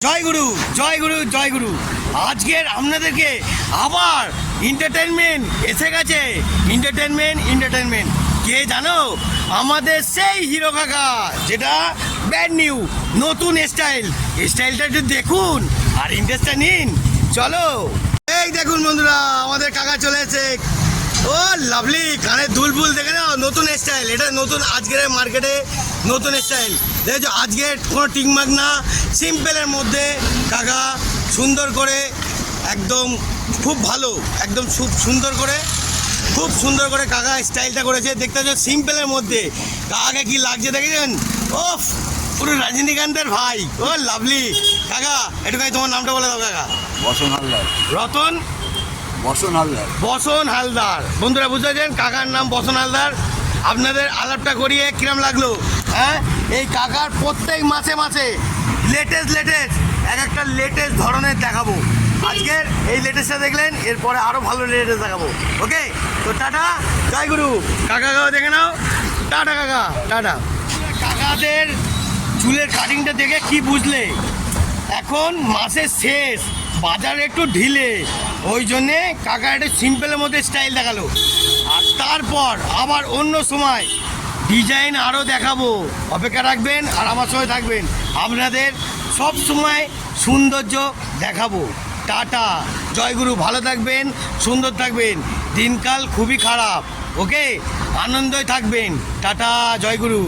জয় গুরু জয় গুরু জয় গুরু। আজকের আপনাদেরকে আবার এন্টারটেনমেন্ট এসে গেছে। এন্টারটেনমেন্ট কে জানো? আমাদের সেই হিরো কাকা, যেটা ব্র্যান্ড নিউ নতুন স্টাইলটা একটু দেখুন আর ইন্টারেস্টটা নিন। চলো, এই দেখুন বন্ধুরা, আমাদের কাকা চলে এসেছে। ও লাভলি, কানে দুলফুল দেখে নাও, নতুন স্টাইল। এটা নতুন আজকের মার্কেটে নতুন স্টাইল দেখেছো। আজকের কোনো টিকমাক না, সিম্পলের মধ্যে কাকা সুন্দর করে একদম খুব ভালো, একদম খুব সুন্দর করে কাকা স্টাইলটা করেছে। দেখতে পাচ্ছ সিম্পলের মধ্যে কাকাকে কি লাগছে দেখেছেন? ওফ, পুরো রজনীকান্তের ভাই। ও লাভলি কাকা, একটুখানি তোমার নামটা বলে দাও কাকা। বসন হালদার। রতন বসন হালদার। বন্ধুরা বুঝতে পারছেন, কাকার নাম বসন হালদার। আপনাদের আলাপটা করিয়ে কিরম লাগলো? হ্যাঁ, এই কাকার প্রত্যেক মাসে লেটেস্ট এক একটা লেটেস্ট ধরনের দেখাবো। আজকের এই লেটেস্টটা দেখলেন, এরপরে আরও ভালো লেটেস্ট দেখাবো। ওকে, তো টাটা, জয় গুরু। কাকাকেও দেখে নাও, টাটা কাকা, টাটা। কাকাদের চুলের কাটিংটা দেখে কি বুঝলে? এখন মাসের শেষ, বাজার একটু ঢিলে, ওই জন্যে কাকা একটা সিম্পলের মধ্যে স্টাইল দেখালো। আর তারপর আবার অন্য সময় ডিজাইন আরও দেখাবো। অপেক্ষা রাখবেন আর আমার সঙ্গে থাকবেন, আপনাদের সব সময় সৌন্দর্য দেখাবো। টাটা, জয়গুরু। ভালো থাকবেন, সুন্দর থাকবেন। দিনকাল খুবই খারাপ, ওকে, আনন্দই থাকবেন। টাটা, জয়গুরু।